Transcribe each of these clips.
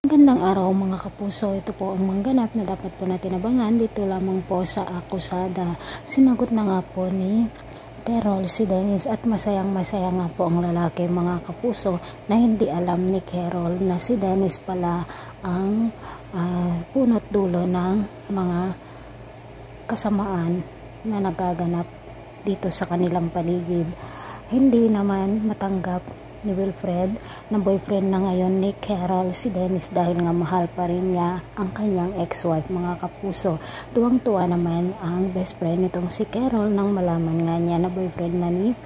Magandang araw mga kapuso, ito po ang mangganap na dapat po natin abangan dito lamang po sa akusada. Sinagot na nga po ni Carol si Dennis at masayang masaya nga po ang lalaki mga kapuso na hindi alam ni Carol na si Dennis pala ang punot dulo ng mga kasamaan na nagaganap dito sa kanilang paligid. Hindi naman matanggap ni Wilfred na boyfriend na ngayon ni Carol si Dennis dahil nga mahal pa rin niya ang kanyang ex-wife mga kapuso. Tuwang-tuwa naman ang best friend nitong si Carol nang malaman nga niya na boyfriend na ni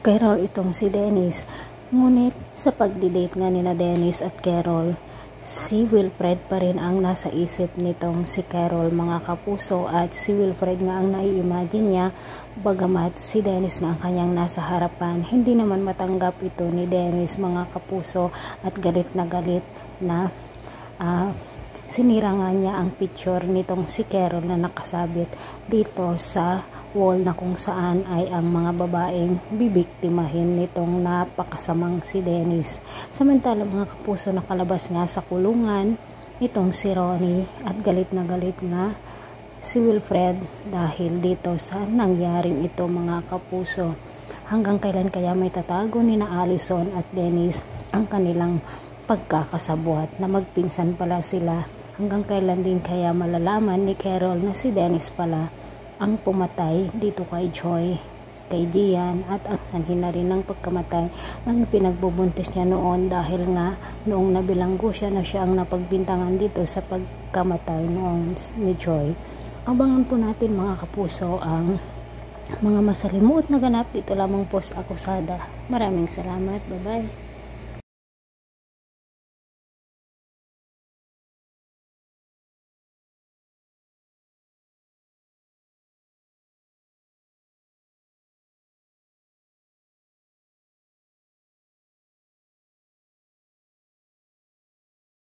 Carol itong si Dennis. Ngunit sa pagdi-date nga nina Dennis at Carol, si Wilfred pa rin ang nasa isip nitong si Carol mga kapuso, at si Wilfred nga ang nai-imagine niya bagamat si Dennis nga ang kanyang nasa harapan. Hindi naman matanggap ito ni Dennis mga kapuso at galit na sinira nga niya ang picture nitong si Carol na nakasabit dito sa wall na kung saan ay ang mga babaeng bibiktimahin nitong napakasamang si Dennis. Samantala mga kapuso, nakalabas nga sa kulungan itong si Ronnie at galit nga si Wilfred dahil dito sa nangyaring ito mga kapuso. Hanggang kailan kaya may tatago ni na Allison at Dennis ang kanilang pagkakasabuhat na magpinsan pala sila? Hanggang kailan din kaya malalaman ni Carol na si Dennis pala ang pumatay dito kay Joy, kay Gian, at ang sanhin na rin ng pagkamatay ng pinagbubuntis niya noon dahil nga noong nabilanggo siya na siya ang napagbintangan dito sa pagkamatay noon ni Joy. Abangan po natin mga kapuso ang mga masalimuot na ganap dito lamang po sa akusada. Maraming salamat. Bye bye.